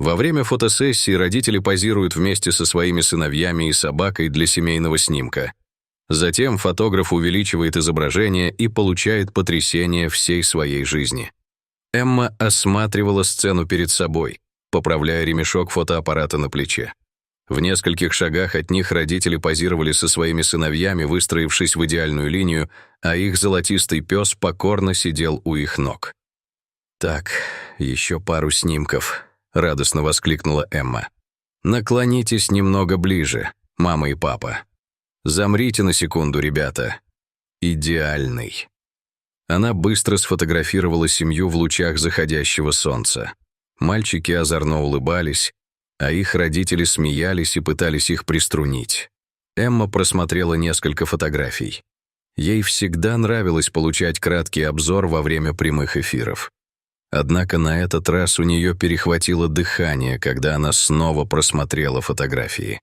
Во время фотосессии родители позируют вместе со своими сыновьями и собакой для семейного снимка. Затем фотограф увеличивает изображение и получает потрясение всей своей жизни. Эмма осматривала сцену перед собой, поправляя ремешок фотоаппарата на плече. В нескольких шагах от них родители позировали со своими сыновьями, выстроившись в идеальную линию, а их золотистый пес покорно сидел у их ног. «Так, еще пару снимков», — радостно воскликнула Эмма. «Наклонитесь немного ближе, мама и папа. Замрите на секунду, ребята. Идеальный». Она быстро сфотографировала семью в лучах заходящего солнца. Мальчики озорно улыбались, а их родители смеялись и пытались их приструнить. Эмма просмотрела несколько фотографий. Ей всегда нравилось получать краткий обзор во время прямых эфиров. Однако на этот раз у нее перехватило дыхание, когда она снова просмотрела фотографии.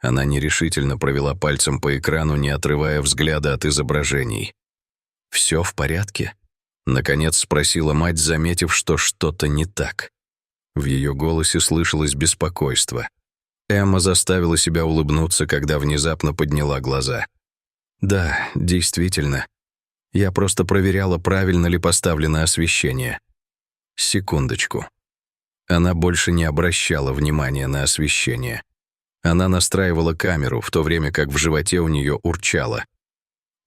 Она нерешительно провела пальцем по экрану, не отрывая взгляда от изображений. «Все в порядке?» — наконец спросила мать, заметив, что что-то не так. В ее голосе слышалось беспокойство. Эмма заставила себя улыбнуться, когда внезапно подняла глаза. «Да, действительно. Я просто проверяла, правильно ли поставлено освещение. Секундочку». Она больше не обращала внимания на освещение. Она настраивала камеру, в то время как в животе у нее урчало.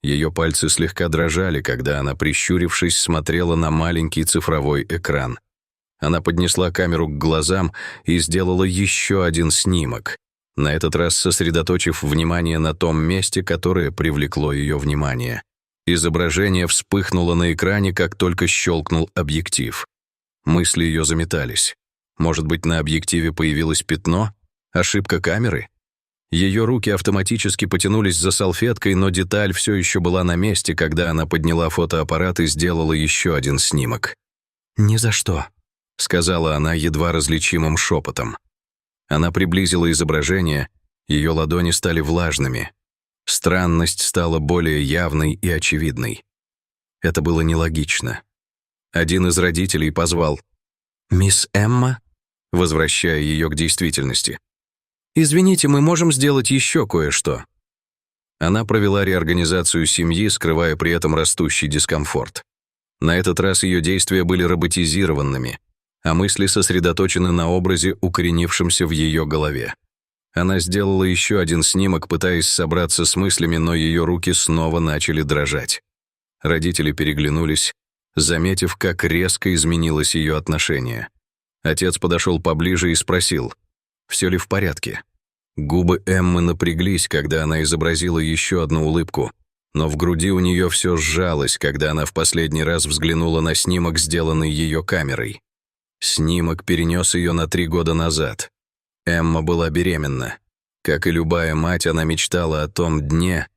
Ее пальцы слегка дрожали, когда она, прищурившись, смотрела на маленький цифровой экран. Она поднесла камеру к глазам и сделала еще один снимок, на этот раз сосредоточив внимание на том месте, которое привлекло ее внимание. Изображение вспыхнуло на экране, как только щелкнул объектив. Мысли ее заметались. Может быть, на объективе появилось пятно? Ошибка камеры? Ее руки автоматически потянулись за салфеткой, но деталь все еще была на месте, когда она подняла фотоаппарат и сделала еще один снимок. «Ни за что», — сказала она едва различимым шепотом. Она приблизила изображение, ее ладони стали влажными. Странность стала более явной и очевидной. Это было нелогично. Один из родителей позвал «Мисс Эмма», возвращая ее к действительности. «Извините, мы можем сделать еще кое-что». Она провела реорганизацию семьи, скрывая при этом растущий дискомфорт. На этот раз ее действия были роботизированными, а мысли сосредоточены на образе, укоренившемся в ее голове. Она сделала еще один снимок, пытаясь собраться с мыслями, но ее руки снова начали дрожать. Родители переглянулись, заметив, как резко изменилось ее отношение. Отец подошел поближе и спросил, все ли в порядке. Губы Эммы напряглись, когда она изобразила еще одну улыбку, но в груди у нее все сжалось, когда она в последний раз взглянула на снимок, сделанный ее камерой. Снимок перенес ее на 3 года назад. Эмма была беременна. Как и любая мать, она мечтала о том дне,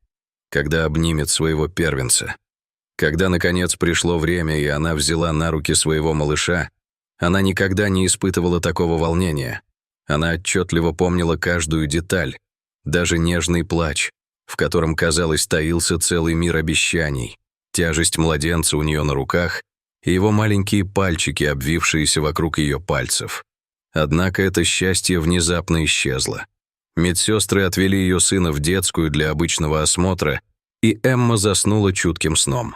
когда обнимет своего первенца. Когда, наконец, пришло время, и она взяла на руки своего малыша, она никогда не испытывала такого волнения. Она отчетливо помнила каждую деталь, даже нежный плач, в котором, казалось, таился целый мир обещаний, тяжесть младенца у нее на руках и его маленькие пальчики, обвившиеся вокруг ее пальцев. Однако это счастье внезапно исчезло. Медсестры отвели ее сына в детскую для обычного осмотра, и Эмма заснула чутким сном.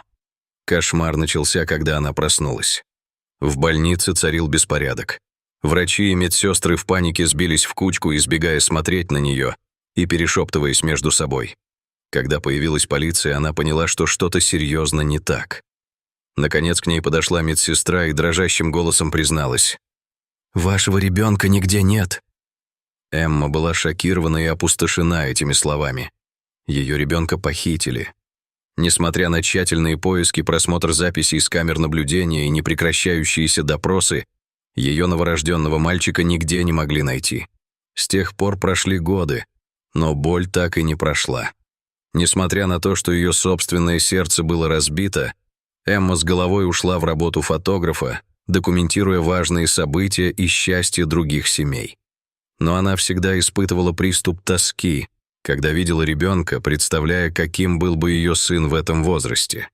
Кошмар начался, когда она проснулась. В больнице царил беспорядок. Врачи и медсестры в панике сбились в кучку, избегая смотреть на нее и перешептываясь между собой. Когда появилась полиция, она поняла, что что-то серьезно не так. Наконец к ней подошла медсестра и дрожащим голосом призналась: «Вашего ребенка нигде нет». Эмма была шокирована и опустошена этими словами. Ее ребенка похитили. Несмотря на тщательные поиски, просмотр записей с камер наблюдения и непрекращающиеся допросы, ее новорожденного мальчика нигде не могли найти. С тех пор прошли годы, но боль так и не прошла. Несмотря на то, что ее собственное сердце было разбито, Эмма с головой ушла в работу фотографа, документируя важные события и счастье других семей. Но она всегда испытывала приступ тоски, когда видела ребенка, представляя, каким был бы ее сын в этом возрасте.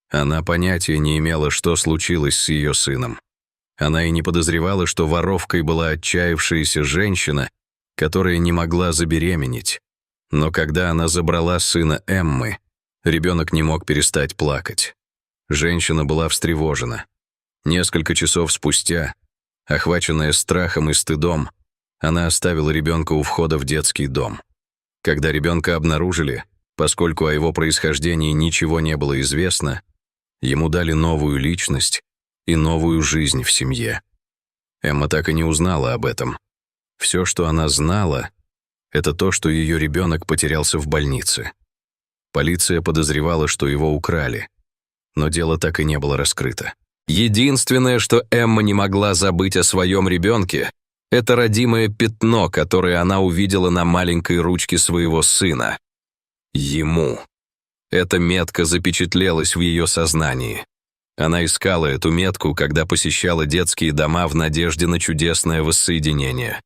Она понятия не имела, что случилось с ее сыном. Она и не подозревала, что воровкой была отчаявшаяся женщина, которая не могла забеременеть. Но когда она забрала сына Эммы, ребенок не мог перестать плакать. Женщина была встревожена. Несколько часов спустя, охваченная страхом и стыдом, она оставила ребенка у входа в детский дом. Когда ребенка обнаружили, поскольку о его происхождении ничего не было известно, ему дали новую личность и новую жизнь в семье. Эмма так и не узнала об этом. Все, что она знала, это то, что ее ребенок потерялся в больнице. Полиция подозревала, что его украли, но дело так и не было раскрыто. Единственное, что Эмма не могла забыть о своем ребенке, это родимое пятно, которое она увидела на маленькой ручке своего сына. Ему. Эта метка запечатлелась в ее сознании. Она искала эту метку, когда посещала детские дома в надежде на чудесное воссоединение.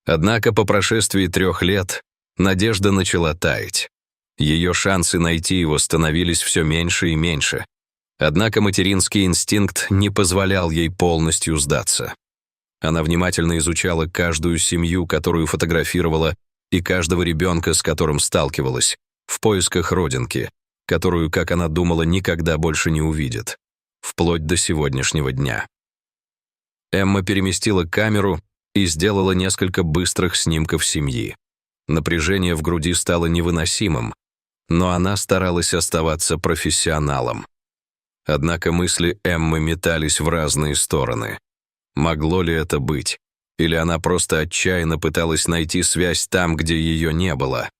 Однако по прошествии 3 лет надежда начала таять. Ее шансы найти его становились все меньше и меньше. Однако материнский инстинкт не позволял ей полностью сдаться. Она внимательно изучала каждую семью, которую фотографировала, и каждого ребенка, с которым сталкивалась, в поисках родинки, которую, как она думала, никогда больше не увидит, вплоть до сегодняшнего дня. Эмма переместила камеру и сделала несколько быстрых снимков семьи. Напряжение в груди стало невыносимым, но она старалась оставаться профессионалом. Однако мысли Эммы метались в разные стороны. Могло ли это быть? Или она просто отчаянно пыталась найти связь там, где ее не было?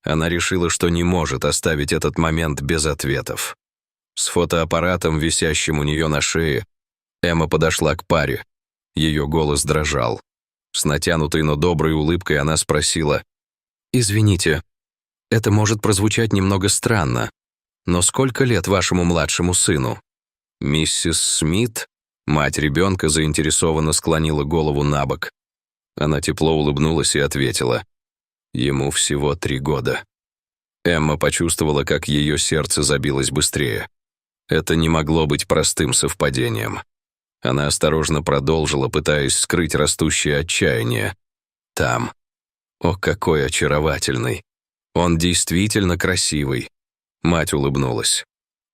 Она решила, что не может оставить этот момент без ответов. С фотоаппаратом, висящим у нее на шее, Эмма подошла к паре. Ее голос дрожал. С натянутой, но доброй улыбкой она спросила: «Извините, это может прозвучать немного странно, но сколько лет вашему младшему сыну?» Миссис Смит, мать ребенка, заинтересованно склонила голову на бок. Она тепло улыбнулась и ответила: «Ему всего 3 года». Эмма почувствовала, как ее сердце забилось быстрее. Это не могло быть простым совпадением. Она осторожно продолжила, пытаясь скрыть растущее отчаяние. «Там. О, какой очаровательный! Он действительно красивый!» Мать улыбнулась.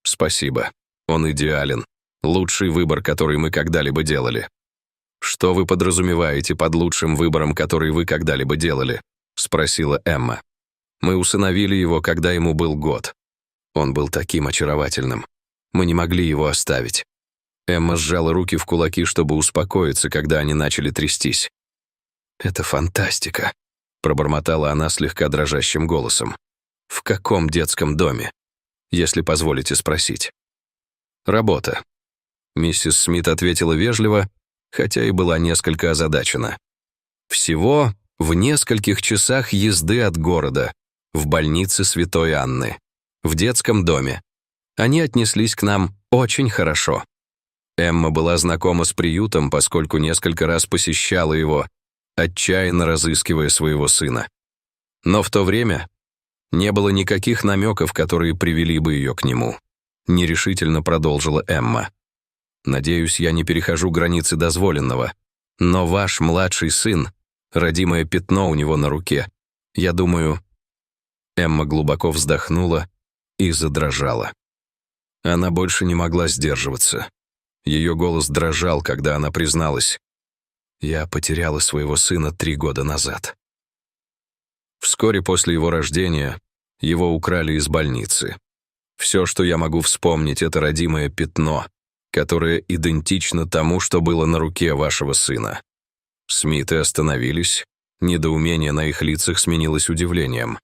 «Спасибо. Он идеален. Лучший выбор, который мы когда-либо делали». «Что вы подразумеваете под лучшим выбором, который вы когда-либо делали?» — спросила Эмма. «Мы усыновили его, когда ему был год. Он был таким очаровательным. Мы не могли его оставить». Эмма сжала руки в кулаки, чтобы успокоиться, когда они начали трястись. «Это фантастика», — пробормотала она слегка дрожащим голосом. «В каком детском доме, если позволите спросить?» «Работа». Миссис Смит ответила вежливо, хотя и была несколько озадачена. «Всего в нескольких часах езды от города, в больнице Святой Анны, в детском доме. Они отнеслись к нам очень хорошо». Эмма была знакома с приютом, поскольку несколько раз посещала его, отчаянно разыскивая своего сына. Но в то время не было никаких намеков, которые привели бы ее к нему. Нерешительно продолжила Эмма. «Надеюсь, я не перехожу границы дозволенного, но ваш младший сын, родимое пятно у него на руке, я думаю...» Эмма глубоко вздохнула и задрожала. Она больше не могла сдерживаться. Ее голос дрожал, когда она призналась: «Я потеряла своего сына 3 года назад». Вскоре после его рождения его украли из больницы. Все, что я могу вспомнить, это родимое пятно, которое идентично тому, что было на руке вашего сына». Смиты остановились, недоумение на их лицах сменилось удивлением.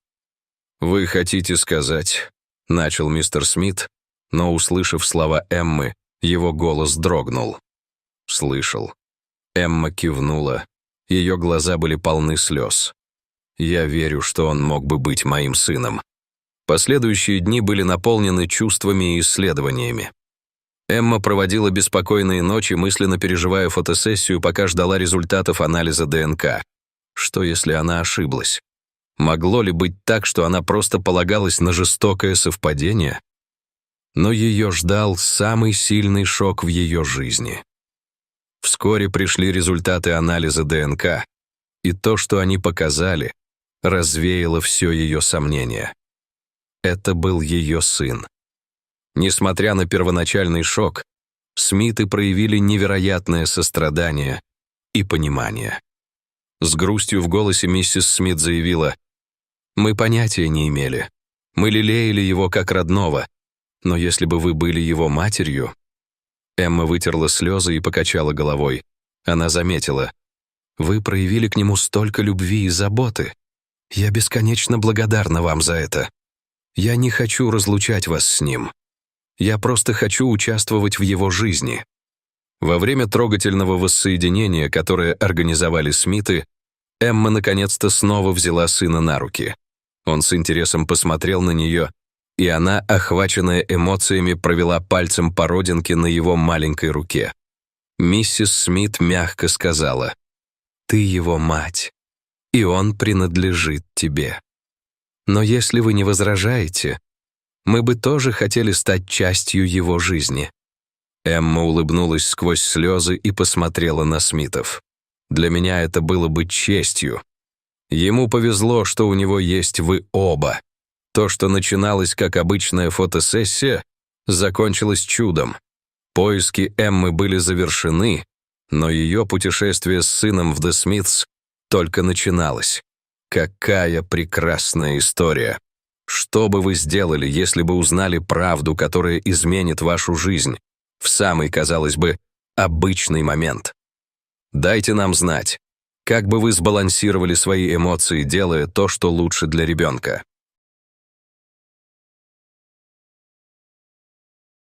«Вы хотите сказать...» — начал мистер Смит, но, услышав слова Эммы, его голос дрогнул. «Слышал». Эмма кивнула. Ее глаза были полны слез. «Я верю, что он мог бы быть моим сыном». Последующие дни были наполнены чувствами и исследованиями. Эмма проводила беспокойные ночи, мысленно переживая фотосессию, пока ждала результатов анализа ДНК. Что, если она ошиблась? Могло ли быть так, что она просто полагалась на жестокое совпадение? Но ее ждал самый сильный шок в ее жизни. Вскоре пришли результаты анализа ДНК, и то, что они показали, развеяло все ее сомнения. Это был ее сын. Несмотря на первоначальный шок, Смиты проявили невероятное сострадание и понимание. С грустью в голосе миссис Смит заявила: «Мы понятия не имели. Мы лелеяли его как родного. Но если бы вы были его матерью...» Эмма вытерла слезы и покачала головой. Она заметила: «Вы проявили к нему столько любви и заботы. Я бесконечно благодарна вам за это. Я не хочу разлучать вас с ним. Я просто хочу участвовать в его жизни». Во время трогательного воссоединения, которое организовали Смиты, Эмма наконец-то снова взяла сына на руки. Он с интересом посмотрел на нее, и она, охваченная эмоциями, провела пальцем по родинке на его маленькой руке. Миссис Смит мягко сказала: «Ты его мать, и он принадлежит тебе. Но если вы не возражаете, мы бы тоже хотели стать частью его жизни». Эмма улыбнулась сквозь слезы и посмотрела на Смитов. «Для меня это было бы честью. Ему повезло, что у него есть вы оба. То, что начиналось как обычная фотосессия, закончилось чудом. Поиски Эммы были завершены, но ее путешествие с сыном в The Smiths только начиналось. Какая прекрасная история! Что бы вы сделали, если бы узнали правду, которая изменит вашу жизнь в самый, казалось бы, обычный момент? Дайте нам знать, как бы вы сбалансировали свои эмоции, делая то, что лучше для ребенка.